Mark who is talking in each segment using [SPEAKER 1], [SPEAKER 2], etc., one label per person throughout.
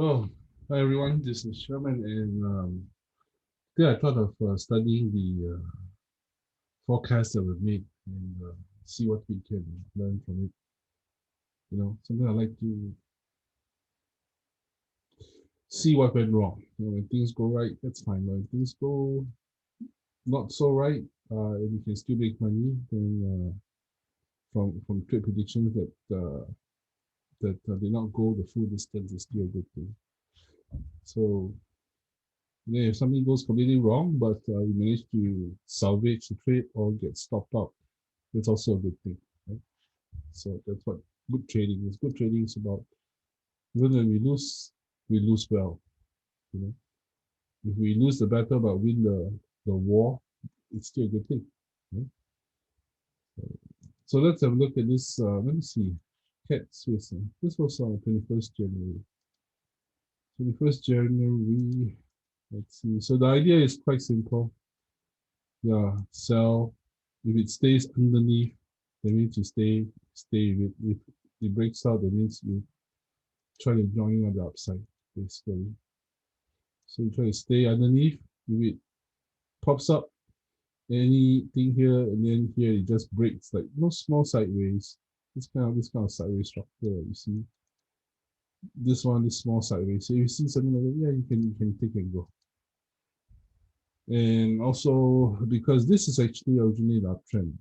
[SPEAKER 1] Oh, hi everyone. This is Sherman, and today I thought of studying the forecast that we've made and see what we can learn from it. Something I like to see what went wrong. When things go right, that's fine. But when things go not so right, and you can still make money, then from trade predictions that did not go the full distance is still a good thing. So if something goes completely wrong, but we manage to salvage the trade or get stopped out, it's also a good thing, right? So that's what good trading is. Good trading is about even when we lose well. You know, if we lose the battle but win the war, it's still a good thing. Right? So let's have a look at this. Let me see. Cat Swiss. This was on 21st January. 21st January. Let's see. So the idea is quite simple. Yeah, sell. If it stays underneath, that means you stay with it. If it breaks out, that means you try to join on the upside, basically. So you try to stay underneath. If it pops up anything here and then here, it just breaks like no small sideways. This kind of sideways structure. You see this small sideways. So you see something like that, yeah, you can take and go. And also because this is actually originally the uptrend,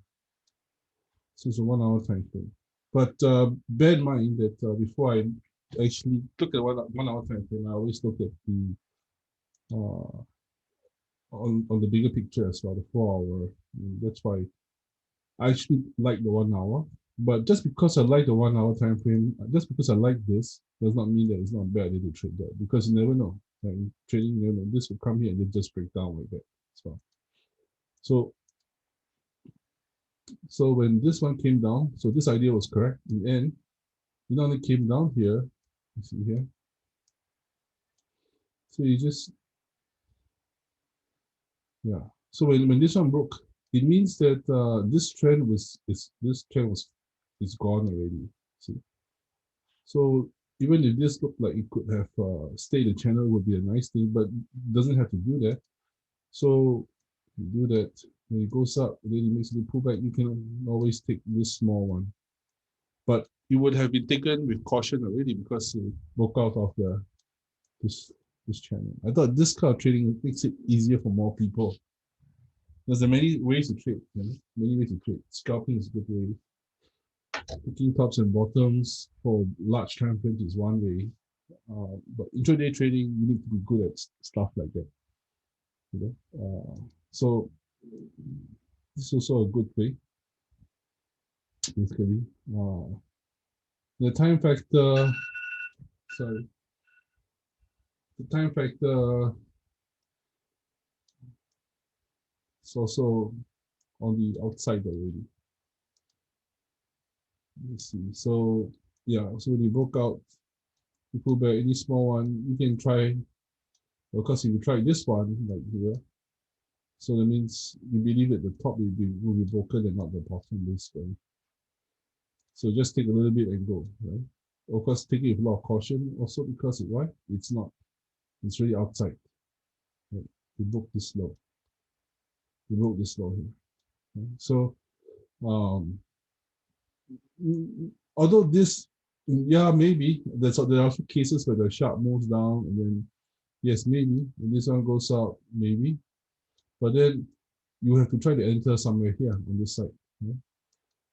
[SPEAKER 1] so it's a 1 hour time frame. But bear in mind that before I actually look at 1 hour time frame, I always look at the uh, on the bigger picture as well, the 4 hour. That's why I actually like the 1 hour. But just because I like the 1 hour time frame, just because I like this, does not mean that it's not a bad idea to trade that, because you never know. Like in trading, you never know. This will come here and then just break down like that as well. So so when this one came down, so this idea was correct. In the end, it not only came down here, you see here. So you just yeah. So when this one broke, it means that this trend is gone already. See, so even if this looked like it could have stayed the channel, would be a nice thing, but it doesn't have to do that. So you do that when it goes up, and then it makes a pullback. You can always take this small one, but it would have been taken with caution already because it broke out of the this this channel. I thought this kind of trading makes it easier for more people. There's many ways to trade, many ways to trade. Scalping is a good way. Picking tops and bottoms for large time frames is one way. But intraday trading, you need to be good at stuff like that. So this is also a good way, basically. The time factor, sorry, the time factor is also on the outside already. Let's see. So yeah, so when you broke out, you pull back any small one, you can try. Because if you try this one, like here, so that means you believe that the top will be broken and not the bottom, basically. So just take a little bit and go, right? Of course, take it with a lot of caution. Also because why? It's not. It's really outside. Right? You broke this low. You broke this low here. Right? So um, although this, yeah, maybe there are also cases where the sharp moves down and then yes, maybe. And this one goes up, maybe. But then you have to try to enter somewhere here on this side. Right?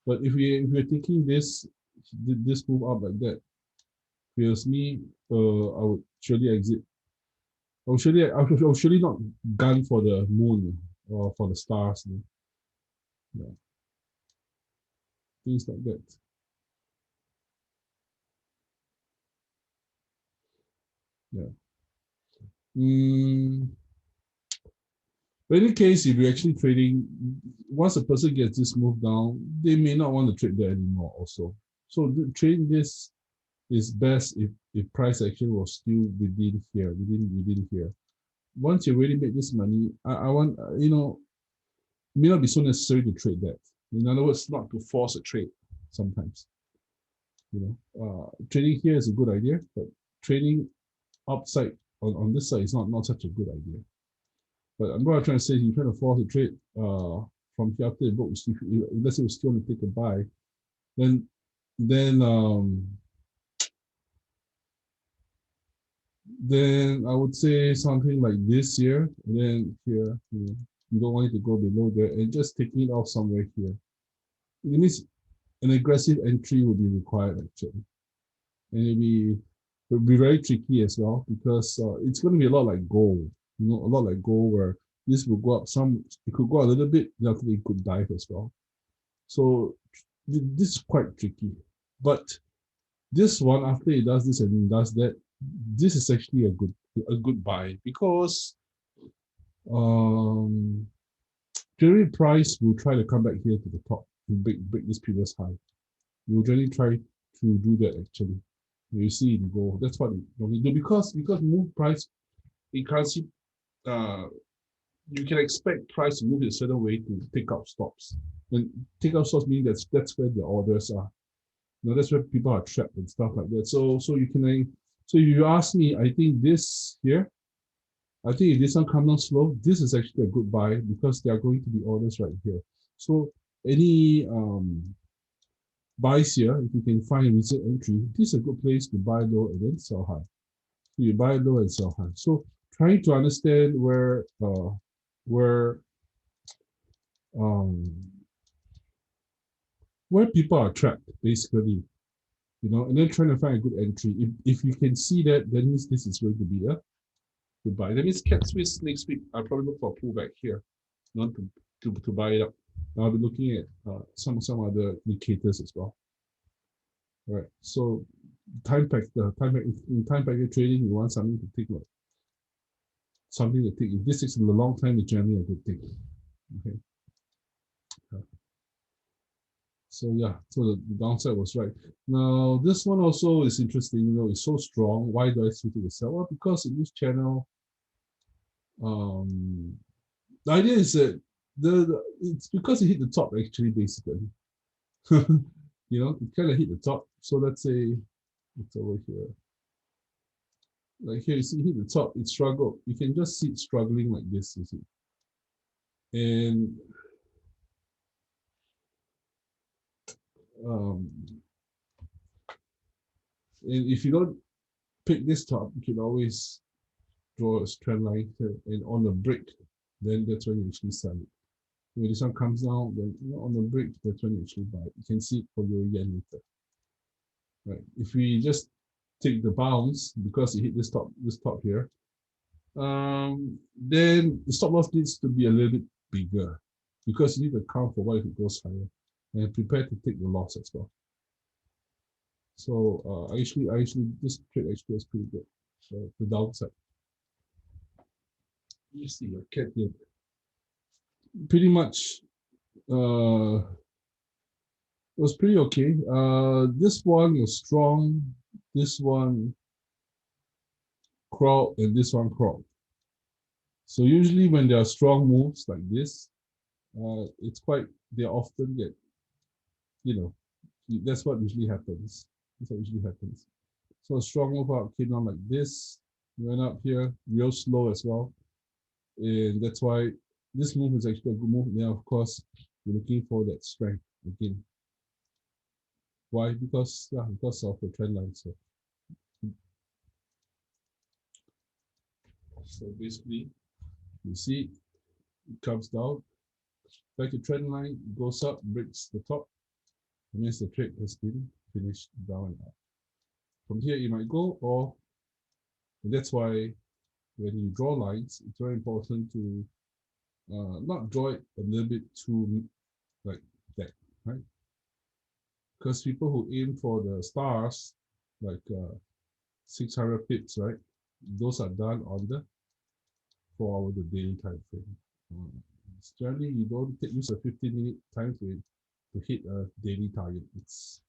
[SPEAKER 1] But if we're taking this move up like that, feels me, I would surely exit. I would surely not gun for the moon or for the stars. Yeah, things like that. Yeah. Mm, but in any case, if you're actually trading, once a person gets this move down, they may not want to trade there anymore. Also, so trading this is best if price action was still within here. Once you really make this money, I want it may not be so necessary to trade that. In other words, not to force a trade. Sometimes, trading here is a good idea, but trading upside on this side is not such a good idea. But what I'm trying to say is you're trying to force a trade from here after the book. Let's say we're still going to take a buy, then then I would say something like this here, and then here, you don't want it to go below there, and just taking it off somewhere here. It means an aggressive entry will be required actually, and it'll be very tricky as well because it's going to be a lot like gold, a lot like gold where this will go up it could go a little bit, then after it could dive as well. So this is quite tricky, but this one after it does this and it does that, this is actually a good buy because um, generally price will try to come back here to the top and break this previous high. You will generally try to do that actually. You see it go. That's what it normally do because move price in currency, you can expect price to move in a certain way to take out stops. And take out stops meaning that's where the orders are. That's where people are trapped and stuff like that. So if you ask me, I think this here, I think if this one comes down slow, this is actually a good buy because there are going to be orders right here. So any buys here, if you can find a recent entry, this is a good place to buy low and then sell high. So you buy low and sell high. So trying to understand um, where people are trapped, basically, and then trying to find a good entry. If you can see that, then means this is going to be a good buy. That means cat Swiss next week, I'll probably look for a pullback here, not to buy it up. I'll be looking at some other indicators as well. All right. So in time packet trading, you want something to take note. Something to take. If this takes a long time, it's generally a good thing. Okay. So yeah, so the downside was right. Now this one also is interesting. It's so strong. Why do I still take a sell? Well, because in this channel, the idea is that it's because it hit the top actually, basically. It kind of hit the top. So let's say it's over here. Like here, you see, hit the top, it struggled. You can just see it struggling like this, you see. And if you don't pick this top, you can always draw a trend line here, and on the break, then that's when you actually sell it. When this one comes down, then on the break, that's when you actually buy it. You can see it for your yen later. Right. If we just take the bounce because it hit this top here, then the stop loss needs to be a little bit bigger because you need to account for what if it goes higher and prepare to take the loss as well. So actually this trade actually was pretty good. So the downside. You see your cat here. Pretty much it was pretty okay. This one was strong. This one crawled, and this one crawled. So usually when there are strong moves like this, they often get, that's what usually happens. That's what usually happens. So a strong move out came down like this, went up here, real slow as well. And that's why this move is actually a good move. Now, of course, you're looking for that strength again. Why? Because of the trend line. So basically, you see, it comes down, back to trend line, goes up, breaks the top. That means the trade has been finished down and up. From here, it might go, and that's why when you draw lines, it's very important to not draw it a little bit too like that, right? Because people who aim for the stars, like 600 pips, right? Those are done on the 4 hour the daily time frame. Generally, you don't use a 15-minute time frame to hit a daily target. It's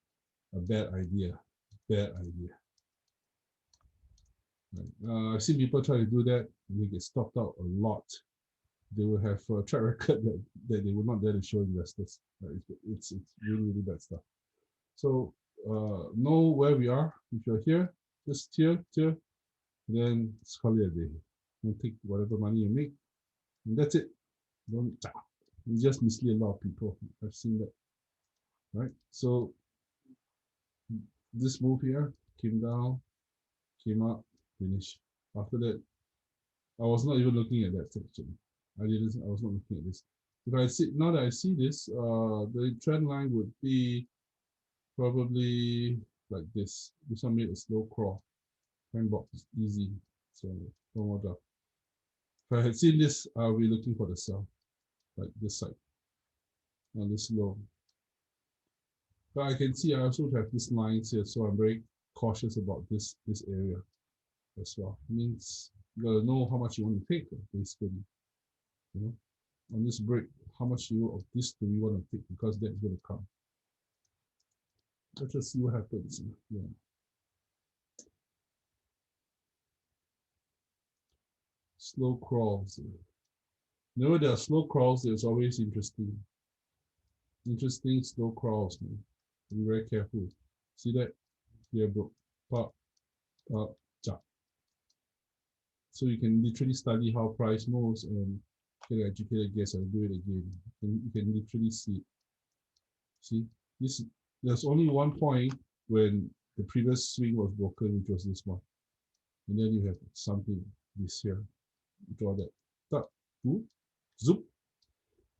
[SPEAKER 1] a bad idea. Bad idea. Right. I've seen people try to do that, and they get stopped out a lot. They will have a track record that they will not dare to show investors. Right? It's really bad stuff. So know where we are. If you're here, just here, Then it's call it a day. Don't take whatever money you make, and that's it. Don't you just mislead a lot of people. I've seen that, right? So this move here came down, came up, finished. After that, I was not even looking at that section. I didn't. I was not looking at this. If I see now that I see this, the trend line would be probably like this. This one made a slow crawl. Trend box is easy, so no more doubt. If I had seen this, I'll be looking for the sell, like this side, on this low. But I can see I also have this lines here, so I'm very cautious about this area as well. It means you gotta know how much you want to take, basically. You know, on this break, how much of this do we want to take because that's gonna come. Let's just see what happens. Yeah. Slow crawls. Whenever there are slow crawls, there's always interesting. Interesting slow crawls, man. Be very careful. See that? Here, bro. Pop, pop, chop. So you can literally study how price moves and get an educated guess and do it again. And you can literally see it. See, this there's only one point when the previous swing was broken, which was this one. And then you have something this here. Draw that. Tuck, whoop, zoop.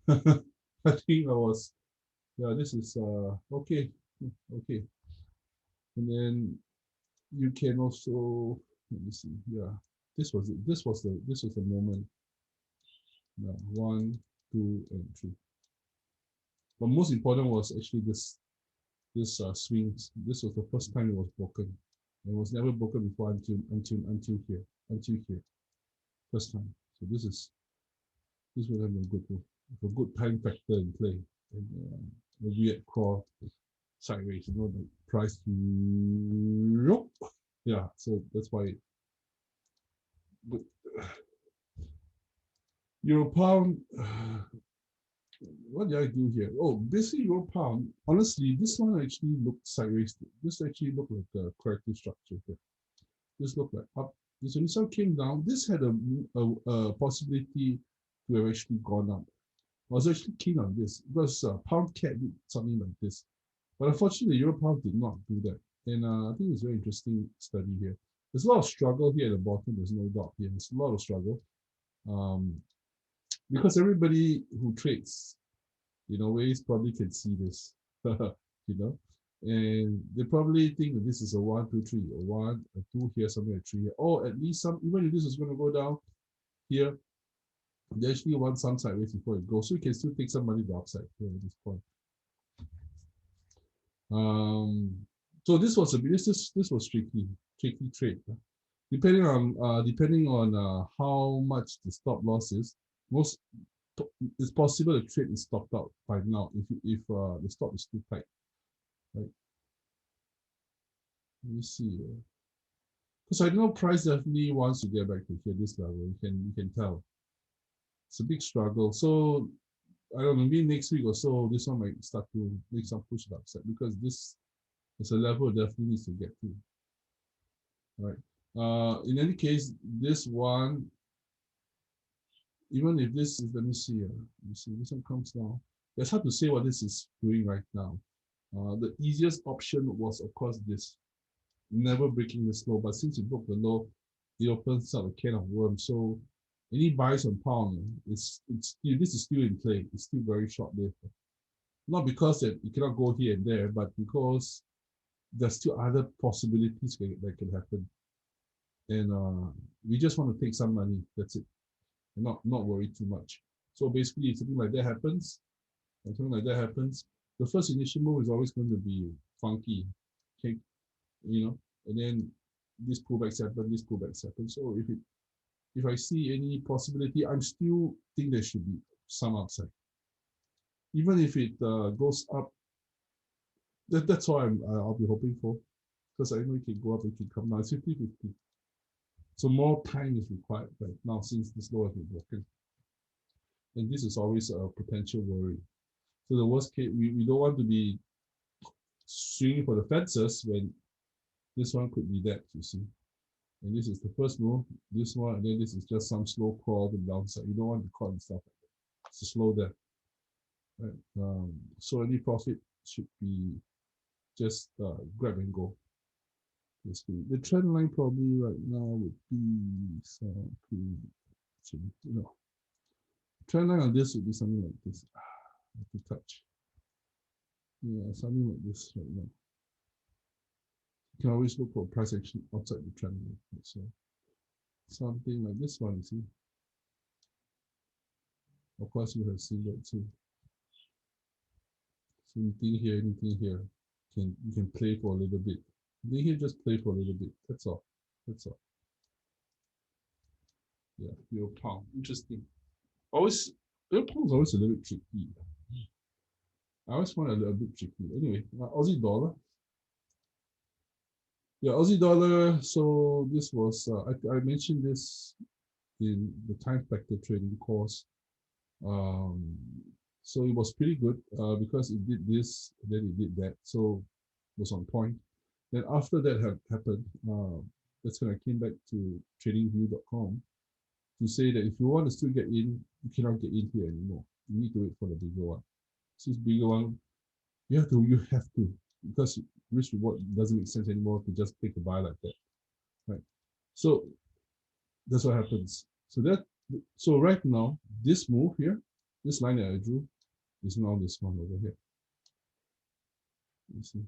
[SPEAKER 1] I think I was, yeah, this is okay. Okay. And then you can also, let me see, yeah. This was it. This was the moment. Yeah, one, two, and three. But most important was actually this swings. This was the first time it was broken. It was never broken before until here. First time. So this would have been good with a good time factor in play. And a weird crawl sideways, the price. Yeah, so that's why. But Euro pound. What did I do here? Oh, basically Euro pound. Honestly, this one actually looked sideways. This actually looked like a corrective structure here. This looked like up. This one came down. This had a possibility to have actually gone up. I was actually keen on this because pound cat did something like this. But unfortunately, Euro pound did not do that. And I think it's a very interesting study here. There's a lot of struggle here at the bottom. There's no doubt here. There's a lot of struggle. Um, because everybody who trades, ways probably can see this, and they probably think that this is a 1, 2, 3, a 1, a 2 here, something a 3 here, or at least some, even if this is going to go down here, they actually want some sideways before it goes, so you can still take some money to the upside here at this point. So this was tricky trade. Depending on how much the stop loss is, most it's possible the trade is stopped out by now if the stop is too tight, right? Let me see. Because I know price definitely wants to get back to here this level. You can tell it's a big struggle. So I don't know, maybe next week or so this one might start to make some push upside because this is a level it definitely needs to get to. Right. In any case, this one, even if this is, let me see, this one comes down. It's hard to say what this is doing right now. The easiest option was, of course, this, never breaking this low. But since it broke the low, it opens up a can of worms. So any buys on pound, this is still in play. It's still very short-lived. Not because that it cannot go here and there, but because there's still other possibilities that can happen. And we just want to take some money. That's it. And not worry too much. So basically, if something like that happens, the first initial move is always going to be funky. Okay, and then this pullbacks happen. So if I see any possibility, I'm still think there should be some upside. Even if it goes up, that's what I'll be hoping for. Because I know it can go up, it can come down. It's 50-50. So more time is required right now since this low has been broken. And this is always a potential worry. So the worst case, we don't want to be swinging for the fences when this one could be that, you see. And this is the first move, this one, and then this is just some slow crawl to the downside. You don't want to call and stuff like that. It's a slow there. Right? So any profit should be just grab and go. Basically, the trend line probably right now would be something, you know, trend line on this would be something like this. I have to touch. Yeah, something like this right now. You can always look for price action outside the trend line. So something like this one, you see. Of course, you have seen that too. So anything here, you can play for a little bit. Anything here, just play for a little bit. That's all. That's all. Yeah, euro pound. Interesting. Always, euro pound is always a little bit tricky. I always find it a little bit tricky. Anyway, Aussie dollar. Yeah, Aussie dollar. So this was I mentioned this in the time factor trading course. Um, so it was pretty good because it did this, then it did that. So it was on point. Then after that happened, that's when I came back to tradingview.com to say that if you want to still get in, you cannot get in here anymore. You need to wait for the bigger one. Since bigger one, you have to, because risk reward doesn't make sense anymore to just take a buy like that, right? So that's what happens. So right now, this move here, this line that I drew, is now this one over here. You see.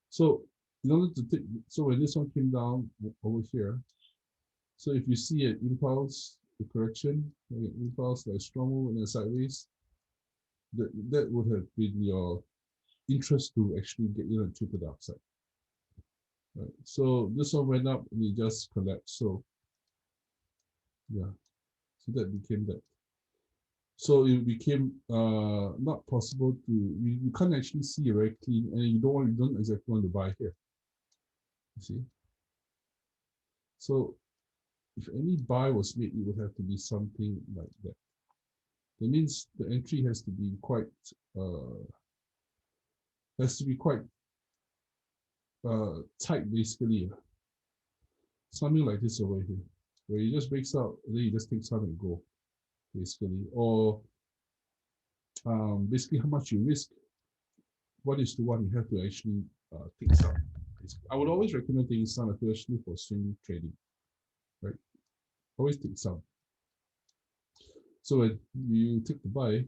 [SPEAKER 1] So in order to take, so when this one came down over here, so if you see an impulse, the correction, like an impulse, like a strong move and then sideways, that would have been your interest to actually get in and trip to the upside. Right. So this one went up and it just collapsed. So yeah, so that became that. So it became not possible to, you can't actually see very clean, and you don't exactly want to buy here. You see. So if any buy was made, it would have to be something like that. That means the entry has to be quite tight, basically. Something like this over here, where it just breaks out, and then you just take some and go, basically. Or basically how much you risk. 1:1, you have to actually take some. I would always recommend taking some, especially for swing trading, right? Always take some. So when you take the buy,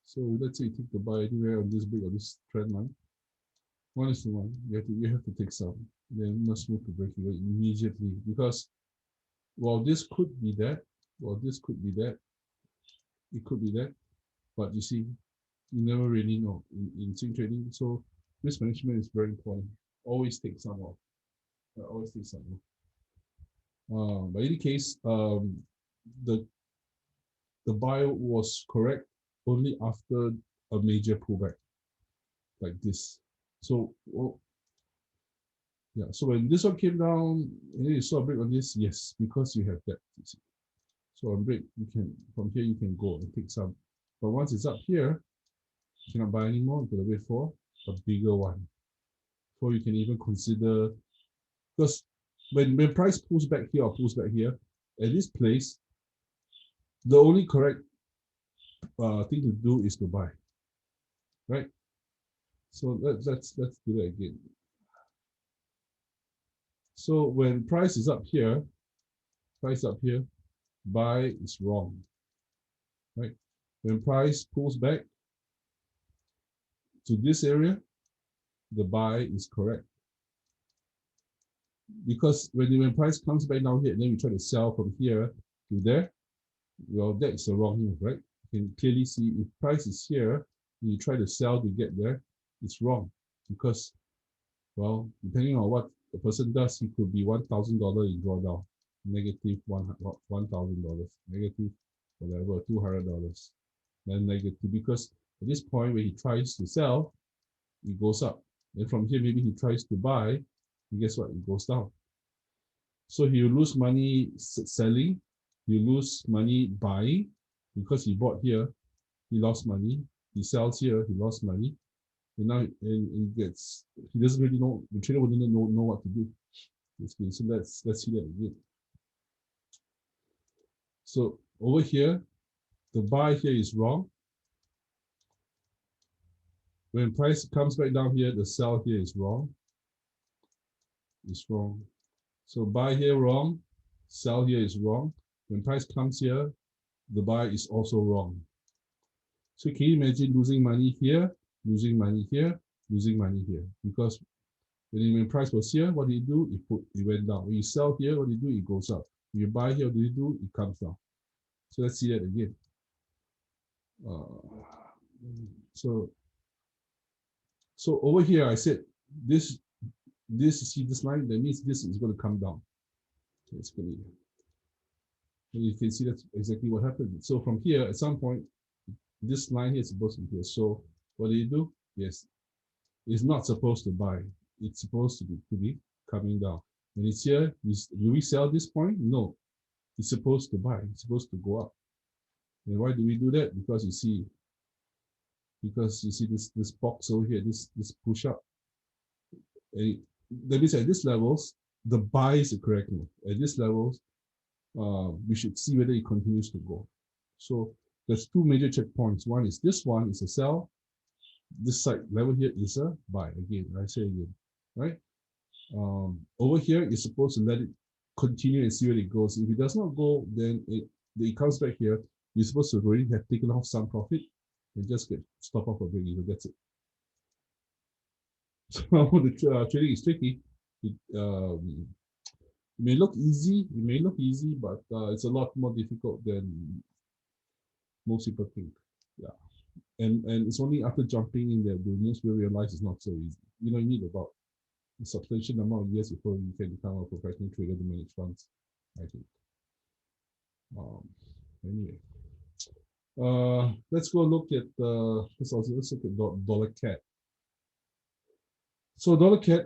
[SPEAKER 1] so let's say you take the buy anywhere on this break or this trend line, 1:1, you have to take some. Then must move to break even immediately, because while this could be that, it could be that, but you see, you never really know in swing trading. So risk management is very important. Always take some off. Always take some off. By any case, the buy was correct only after a major pullback like this. So yeah, so when this one came down and then you saw a break on this, yes, because you have that. You see. So on break, you can, from here you can go and take some. But once it's up here, you cannot buy anymore. You gotta wait for a bigger one before you can even consider. Because when price pulls back here or pulls back here, at this place, the only correct thing to do is to buy, right? So let's do that again. So when price is up here, buy is wrong, right? When price pulls back to this area, the buy is correct. Because when price comes back down here, and then we try to sell from here to there, well, that is the wrong move, right? You can clearly see if price is here, and you try to sell to get there, it's wrong. Because, well, depending on what the person does, it could be $1,000 in drawdown, negative $1,000, negative whatever, $200, then negative. Because at this point, when he tries to sell, it goes up. And from here, maybe he tries to buy, and guess what? It goes down. So he will lose money selling, you lose money buying, because he bought here, he lost money. He sells here, he lost money. And now he doesn't really know, the trader wouldn't know what to do. Basically, so let's see that again. So over here, the buy here is wrong. When price comes back down here, the sell here is wrong. It's wrong. So buy here wrong, sell here is wrong. When price comes here, the buy is also wrong. So can you imagine losing money here, losing money here, losing money here? Because when price was here, what do you do? It went down. When you sell here, what do you do? It goes up. When you buy here, what do you do? It comes down. So let's see that again. So over here, I said this see this line, that means this is going to come down. It's going to, you can see that's exactly what happened. So from here, at some point, this line here is supposed to be here. So what do? Yes, it's not supposed to buy. It's supposed to be coming down. When it's here, do we sell this point? No, it's supposed to buy. It's supposed to go up. And why do we do that? Because you see this box over here, this push up. And that means at this levels, the buy is the correct move. At this levels, we should see whether it continues to go. So there's two major checkpoints. One is this one is a sell. This side level here is a buy. Again, I say again, right? Over here, you're supposed to let it continue and see where it goes. If it does not go, then it comes back here. You're supposed to already have taken off some profit and just get stop off a break even. That's it. So the trading is tricky. It may look easy. It may look easy, but it's a lot more difficult than most people think. Yeah, and it's only after jumping in there the most will realize it's not so easy. You need about a substantial number of years before you can become a professional trader to manage funds, I think. Anyway, let's go look at let's look at dollar CAD. So dollar CAD,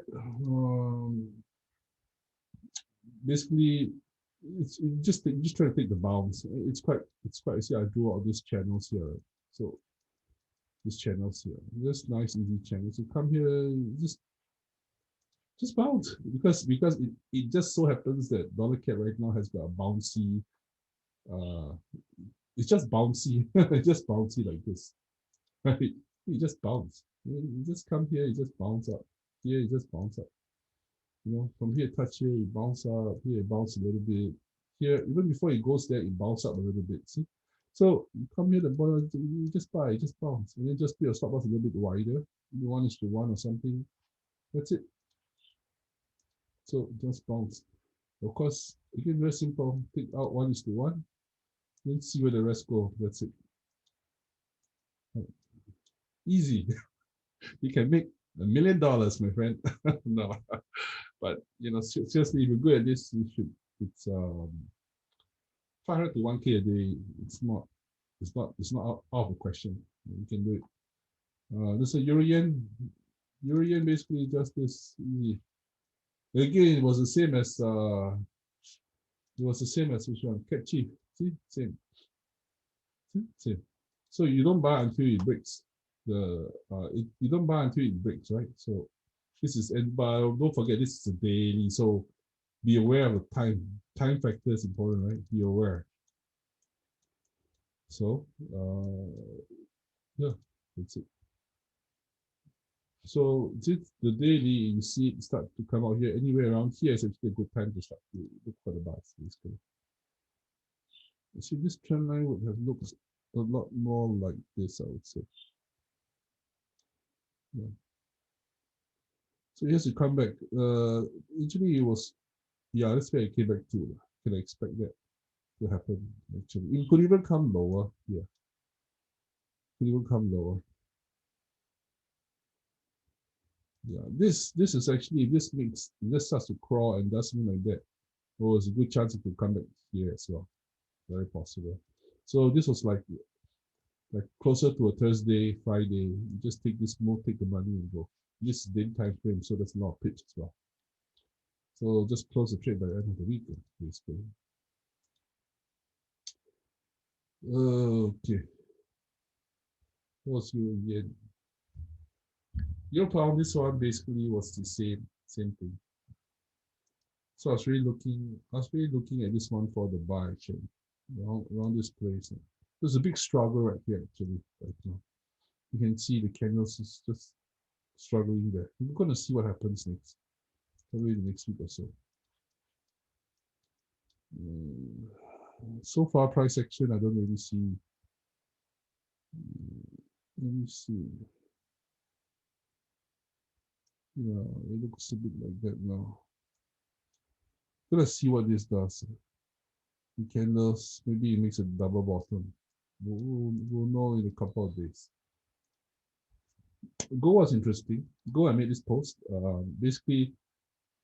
[SPEAKER 1] basically, it's just try to take the bounce. It's quite. See, I drew all these channels here. Right? So these channels here, just nice easy channels. You come here, just bounce because it just so happens that dollar CAD right now has got a bouncy. It's just bouncy. It's just bouncy like this. Right? You just bounce. You just come here. You just bounce up. Here, you just bounce up. From here, touch here, it bounce up. Here, it bounce a little bit. Here, even before it goes there, it bounce up a little bit. See? So you come here, the bottom, you just buy, just bounce, and then just put your stop loss a little bit wider. Maybe 1:1 or something. That's it. So just bounce. Of course, again, very simple. Take out 1:1. Then see where the rest go. That's it. Easy. You can make $1 million, my friend. No, but seriously, if you're good at this, you should. It's 500 to 1K a day. It's not out of the question. You can do it. This is a Euro yen. Euro yen basically just this easy. Again, it was the same as which one? Cat chief. See, same. Same. So you don't buy until it breaks. You don't buy until it breaks, right? So this is, but don't forget this is a daily. So be aware of the time. Time factor is important, right? Be aware. So yeah, that's it. So the daily you see it start to come out here anywhere around here is actually a good time to start to look for the buys, basically. See, this trend line would have looked a lot more like this, I would say. Yeah. So here's to come back. Actually, it was, yeah, that's where I came back to. Can I expect that to happen? Actually, it could even come lower. Yeah, could even come lower. Yeah, this is actually, this starts to crawl and does something like that. Oh, there's a good chance it could come back here as well. Very possible. So this was like closer to a Thursday, Friday. You just take this move, take the money and go. This is daily time frame, so there's a lot of pitch as well. So just close the trade by the end of the week, basically. Okay. What's your yen? Euro pound, this one basically was the same thing. So I was really looking at this one for the buy actually, around this place. There's a big struggle right here actually. Right now. You can see the candles is just struggling there. We're going to see what happens next, probably the next week or so. Mm, So far, price action, I don't really see. Let me see. Yeah, it looks a bit like that now. Let's see what this does. The candles, maybe it makes a double bottom. We'll know in a couple of days. Go was interesting. Go, I made this post. Basically,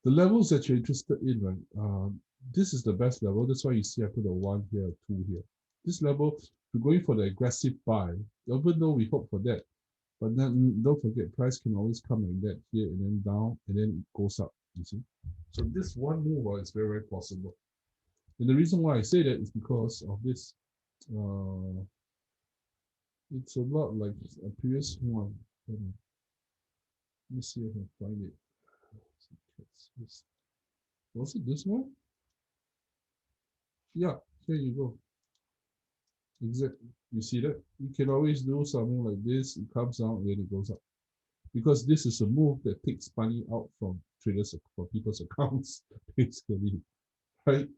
[SPEAKER 1] the levels that you're interested in, right? This is the best level. That's why you see I put a 1 here, a 2 here. This level, we're going for the aggressive buy. Even though we hope for that, but then don't forget, price can always come like that here and then down, and then it goes up, you see. So this one move is very, very possible. And the reason why I say that is because of this. It's a lot like a previous one. Let me see if I can find it. Was it this one? Yeah, here you go. Exactly. You see that? You can always do something like this. It comes down and then it goes up. Because this is a move that takes money out from traders, from people's accounts, basically. Right?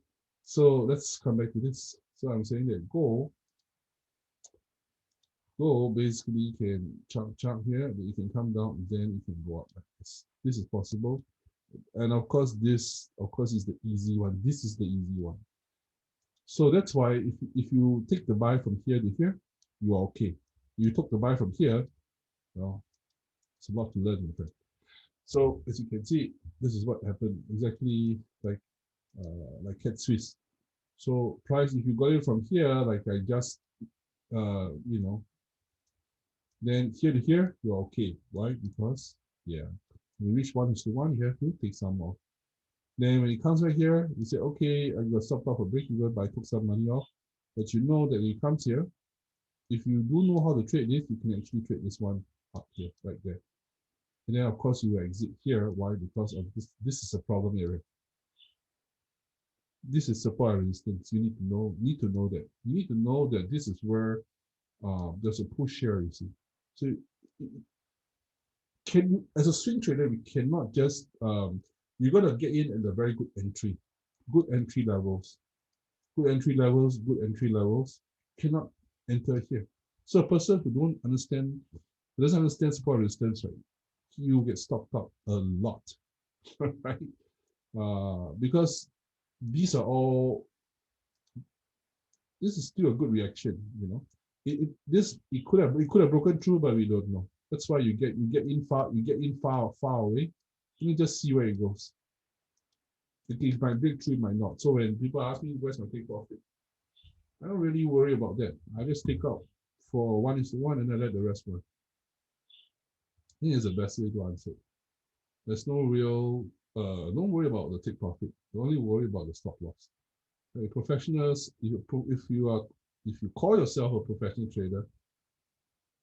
[SPEAKER 1] So let's come back to this. So I'm saying that go basically can chunk here, but it can come down and then it can go up like this. This is possible. And of course, this is the easy one. This is the easy one. So that's why if you take the buy from here to here, you are okay. You took the buy from here, well, it's a lot to learn with it. So as you can see, this is what happened exactly like Cat Swiss. So price, if you got it from here, like I just you know, then here to here, you're okay. Why? Because yeah, you reach 1:1, you have to take some off. Then when it comes right here, you say, okay, I got stopped off a break even, but I took some money off. But you know that when it comes here, if you do know how to trade this, you can actually trade this one up here, right there. And then of course you will exit here. Why? Because of this. This is a problem area. This is support and resistance. You need to know that. You need to know that this is where there's a push here, you see. So can you, as a swing trader, we cannot just you gotta get in at a very good entry, good entry levels, good entry levels, cannot enter here. So a person who doesn't understand support resistance, right? You get stopped up a lot, right? Because these are all. This is still a good reaction, you know. It could have broken through, but we don't know. That's why you get in far away. You just see where it goes. It might break through, it might not. So when people ask me where's my take profit, I don't really worry about that. I just take out for 1:1 and I let the rest run. I think it's the best way to answer it. There's no real don't worry about the take profit. Only worry about the stop loss. Professionals, if you call yourself a professional trader,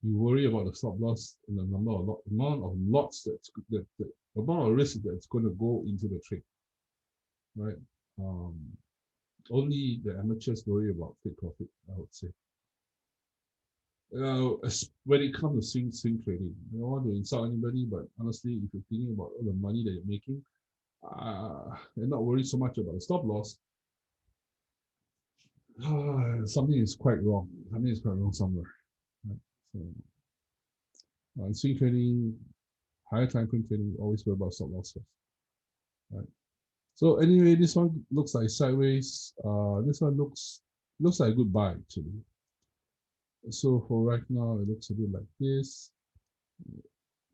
[SPEAKER 1] you worry about the stop loss and the amount of lots that amount of risk that's going to go into the trade, right? Um, Only the amateurs worry about take profit, I would say. When it comes to swing trading, I don't want to insult anybody, but honestly, if you're thinking about all the money that you're making, and not worry so much about the stop loss, something is quite wrong. Something is quite wrong somewhere. Right? So, in swing trading, higher time frame trading, always worry about stop loss first. Right? So anyway, this one looks like sideways. This one looks like a good buy actually. So for right now, it looks a bit like this.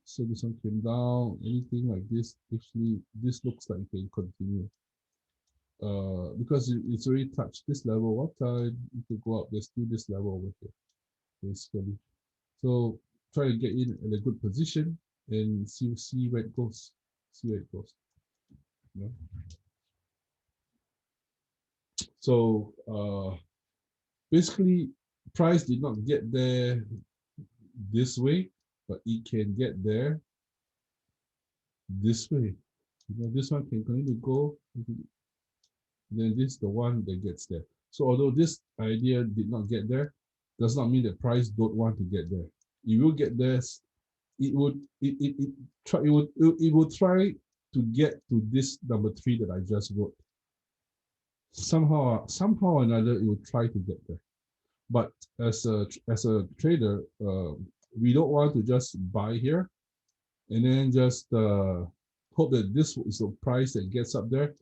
[SPEAKER 1] So this one came down. Anything like this, actually, this looks like it can continue. Because it's already touched this level. What time you could go up? There's still this level over here, basically. So try to get in a good position and see where it goes. See where it goes. Yeah. So basically, price did not get there this way, but it can get there this way. You know, this one can continue to go then this is the one that gets there. So although this idea did not get there, does not mean that price don't want to get there. It will get there. It will try to get to this number 3 that I just wrote. Somehow or another, it will try to get there. But as a trader, we don't want to just buy here and then just hope that this is the price that gets up there.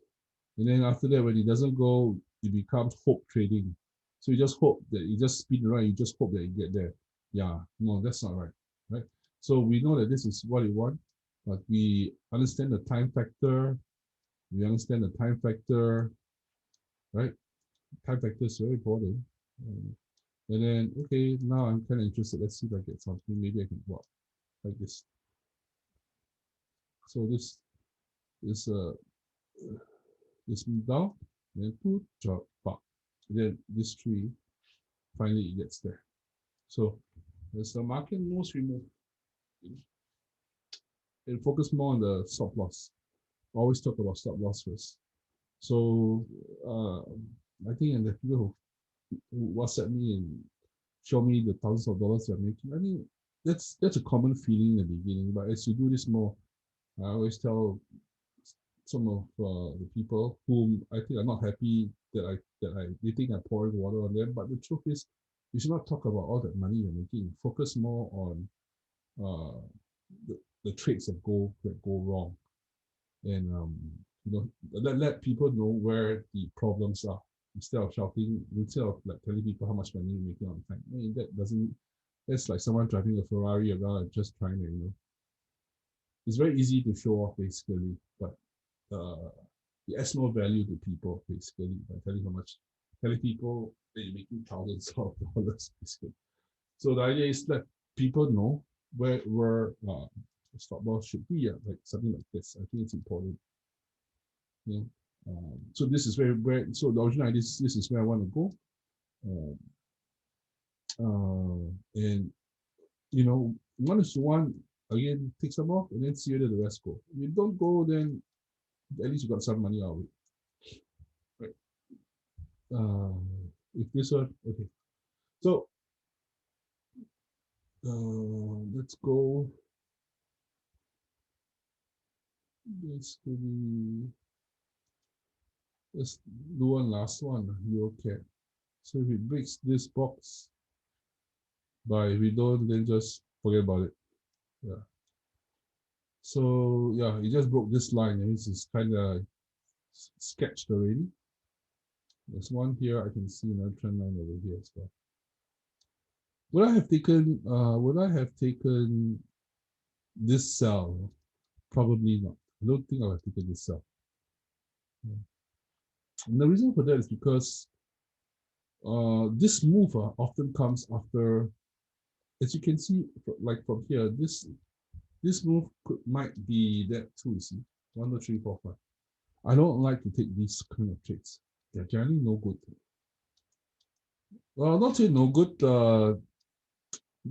[SPEAKER 1] And then after that, when it doesn't go, it becomes hope trading. So you just hope that you just spin around, you just hope that you get there. Yeah, no, that's not right. Right. So we know that this is what we want, but we understand the time factor. We understand the time factor, right? Time factor is very important. And then, okay, now I'm kind of interested. Let's see if I get something. Maybe I can walk like this. So this is this move down, then 2 drop back. Then this 3 finally it gets there. So as the market moves, we move. And focus more on the stop loss. Always talk about stop loss first. So I think, and the people who WhatsApp me and show me the thousands of dollars they're making, I think that's a common feeling in the beginning. But as you do this more, I always tell some of the people whom I think are not happy that they think I pouring water on them. But the truth is, you should not talk about all that money you're making. Focus more on the trades that go wrong, and let people know where the problems are instead of shouting, instead of like telling people how much money you're making on time. I mean, that's like someone driving a Ferrari around and just trying to, it's very easy to show off basically, but it adds no value to people basically by telling people that you're making thousands of dollars basically. So the idea is let people know where stop loss should be, like something like this. I think it's important. Yeah. So this is where so the original idea is this is where I want to go. And one is to one, again, take some off and then see whether the rest go. If you don't go, then at least you got some money out of it. Right. If this one, okay. So let's go. Basically, let's do one last one. You okay? So if it breaks this box, but if we don't, then just forget about it. Yeah. So yeah, it just broke this line, and this is kind of sketched already. There's one here. I can see another trend line over here as well. Would I have taken this sell? Probably not. I don't think I would have taken this sell. Yeah. And the reason for that is because this move often comes after, as you can see, like from here, this move might be that too. You see, 1, 2, 3, 4, 5. I don't like to take these kind of trades. They're generally no good. Well, not say no good.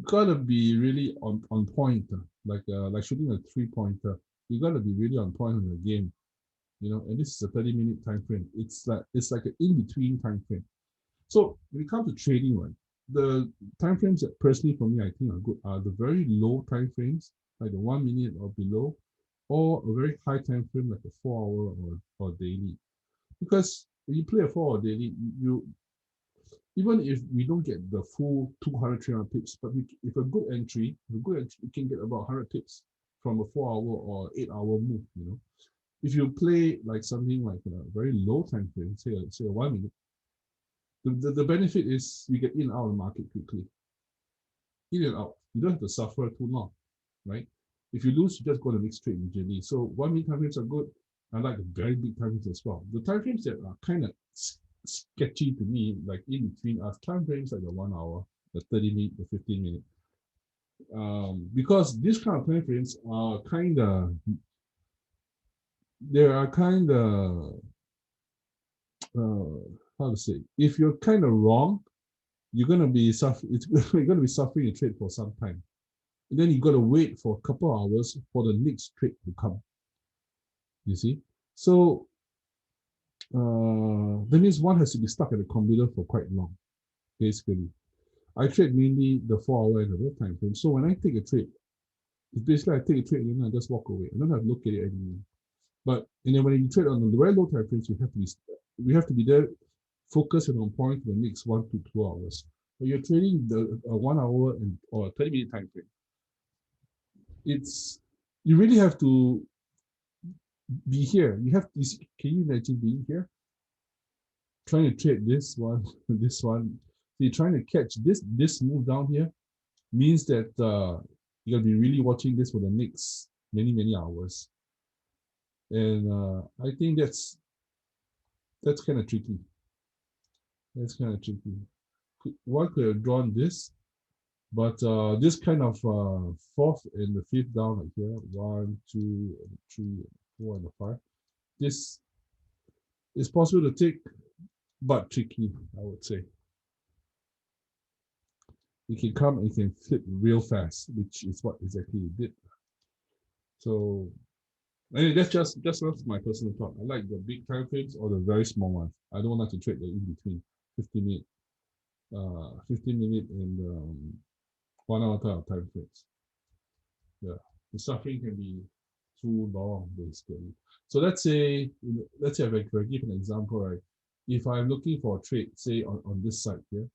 [SPEAKER 1] Gotta be really on point. Like shooting a 3-pointer. You gotta be really on point in the game. And this is a 30-minute time frame. It's like an in-between time frame. So when it comes to trading, right, the time frames that personally for me I think are good are the very low time frames, like the 1 minute or below, or a very high time frame like a 4-hour or daily. Because when you play a 4-hour daily, even if we don't get the full 200, 300 pips, but if a good entry, you can get about 100 pips from a 4-hour or 8-hour move. If you play like something like a very low time frame, say a 1 minute, the benefit is you get in and out of the market quickly. In and out. You don't have to suffer too long, right? If you lose, you just go to the next trade immediately. So 1 minute time frames are good. I like the very big time frames as well. The time frames that are kind of sketchy to me, like in between us, time frames like the 1 hour, the 30-minute, the 15-minute. Because these kind of time frames are how to say, if you're kind of wrong, you're gonna be suffering. You're gonna be suffering a trade for some time, and then you gotta wait for a couple of hours for the next trade to come. You see, so That means one has to be stuck at the computer for quite long, basically. I trade mainly the 4 hour and the red time frame. So when I take a trade, it's basically I take a trade and then I just walk away. I don't have to look at it anymore. But and then when you trade on the very low time frames, we have to be there, focused and on point for the next 1 to 2 hours. When you're trading the 1 hour and or 30-minute time frame, it's you really have to be here. You have to. Can you imagine being here, trying to trade this one, this one? So you're trying to catch this move down here means that you're gonna be really watching this for the next many hours, and I think that's kind of tricky. That's kind of tricky. One could have drawn this, but this kind of fourth and the fifth down like here, 1, 2, and 3, and 4, and 5. This is possible to take, but tricky, I would say. It can come and it can flip real fast, which is what exactly it did. So anyway, that's my personal thought. I like the big time frames or the very small ones. I don't like to trade the in between 15 minute, 15 minute and 1 hour time frames. Yeah, the suffering can be too long, basically. So let's say if I give an example, right? If I'm looking for a trade, say on this side here,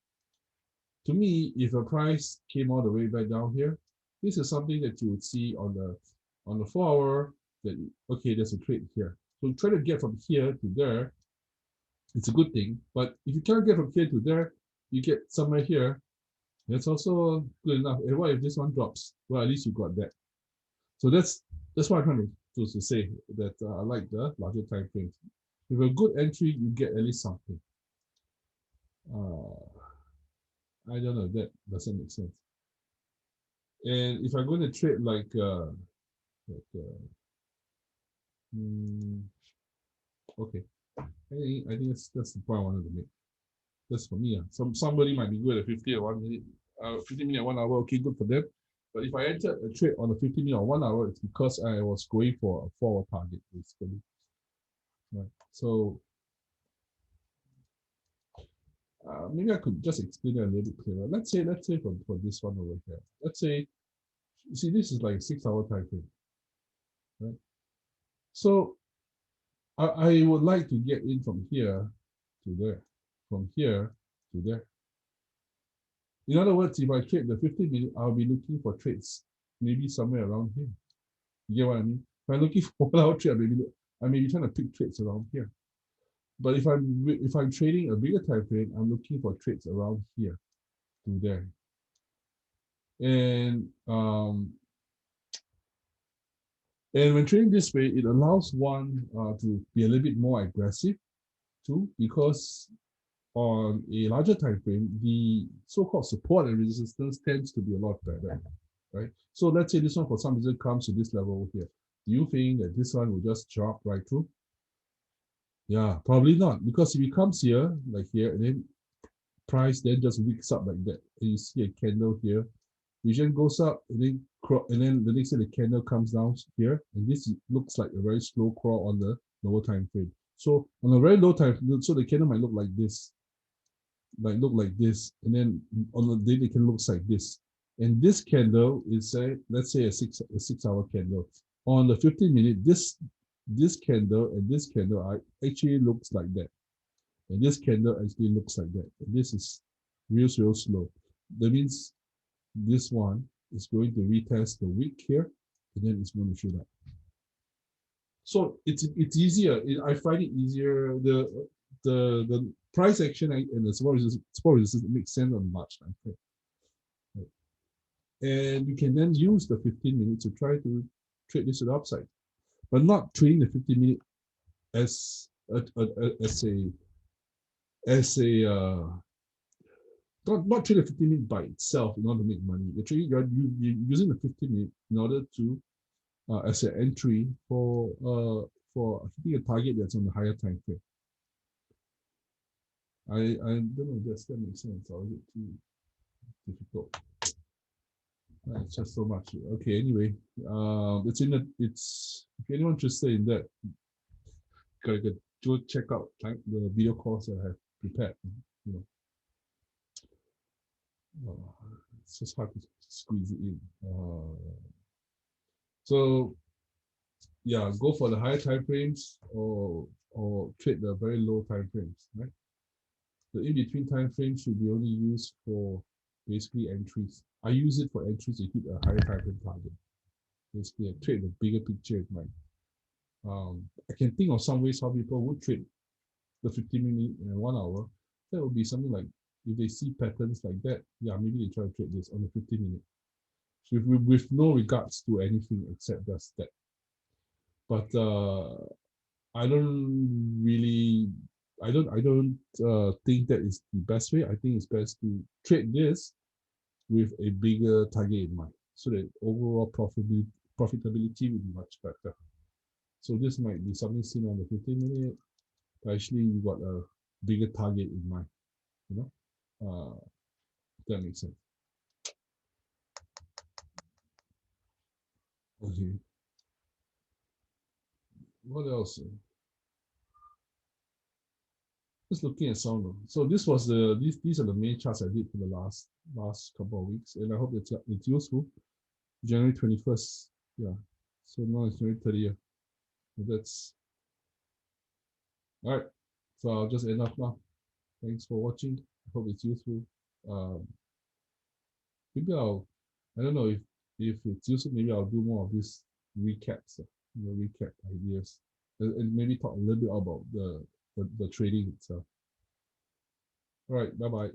[SPEAKER 1] to me, if a price came all the way back down here, this is something that you would see on the 4 hour that okay, there's a trade here. So try to get from here to there. It's a good thing, but if you can't get from here to there, you get somewhere here. That's also good enough. And what if this one drops? Well, at least you got that. So that's what I'm trying to say. That I like the larger time frames. With a good entry, you get at least something. Uh, I don't know. That doesn't make sense. And if I'm going to trade like okay, I think that's the point I wanted to make. That's for me. Somebody might be good at 50 or 1 minute, 50 minute, 1 hour. Okay, good for them. But if I entered a trade on a 50 minute or 1 hour, it's because I was going for a 4 hour target, basically. Right. So maybe I could just explain it a little bit clearer. Let's say for this one over here. Let's say, see, this is like 6 hour time frame, right? So I would like to get in from here to there, from here to there. In other words, if I trade the 50 minute, I'll be looking for trades maybe somewhere around here. You get what I mean? If I'm looking for 1 hour trade, I may be trying to pick trades around here. But if I'm trading a bigger time frame, I'm looking for trades around here to there. And when trading this way, it allows one to be a little bit more aggressive too, because on a larger time frame, the so-called support and resistance tends to be a lot better, right? So let's say this one for some reason comes to this level over here. Do you think that this one will just drop right through? Yeah, probably not, because if it comes here, like here, and then price then just wicks up like that, and you see a candle here, vision goes up, and then the next day the candle comes down here, and this looks like a very slow crawl on the lower time frame. So on a very low time, so the candle might look like this, and then on the day it can look like this. And this candle is let's say a 6 hour candle. On the 15 minute, this candle and this candle actually looks like that. And this candle actually looks like that. And this is real slow. That means this one is going to retest the wick here, and then it's going to shoot up. So it's easier. I find it easier. The price action and the support resistance makes sense on March 9th. Right? And you can then use the 15 minutes to try to trade this to the upside, but not trading the 15 minute as not trade the 15 minute by itself in order to make money. You're using the 15 minute in order to as an entry for hitting a target that's on the higher time frame. I don't know if that makes sense, or is it too difficult? It's just so much. Okay, anyway, it's if anyone's interested in that, got a good go check out like the video course that I have prepared. You know, it's just hard to squeeze it in. So yeah, go for the higher time frames or trade the very low time frames, right? The in between time frame should be only used for basically entries. I use it for entries to hit a higher time frame target. Basically, I trade the bigger picture in mind. I can think of some ways how people would trade the 15-minute and 1 hour. That would be something like if they see patterns like that, yeah, maybe they try to trade this on the 15-minute. So with no regards to anything except just that. But I don't really, I don't think that is the best way. I think it's best to trade this with a bigger target in mind, so that overall profitability will be much better. So this might be something seen on the 15-minute. Actually, you got a bigger target in mind. You know, if that makes sense. Okay. What else? Just looking at some of them. So this was these are the main charts I did for the last couple of weeks, and I hope it's useful. January 21st. Yeah. So now it's January 30th. That's all right. So I'll just end up now. Thanks for watching. I hope it's useful. Um, maybe I don't know if it's useful. Maybe I'll do more of these recaps, recap ideas, and maybe talk a little bit about the trading itself. All right. Bye bye.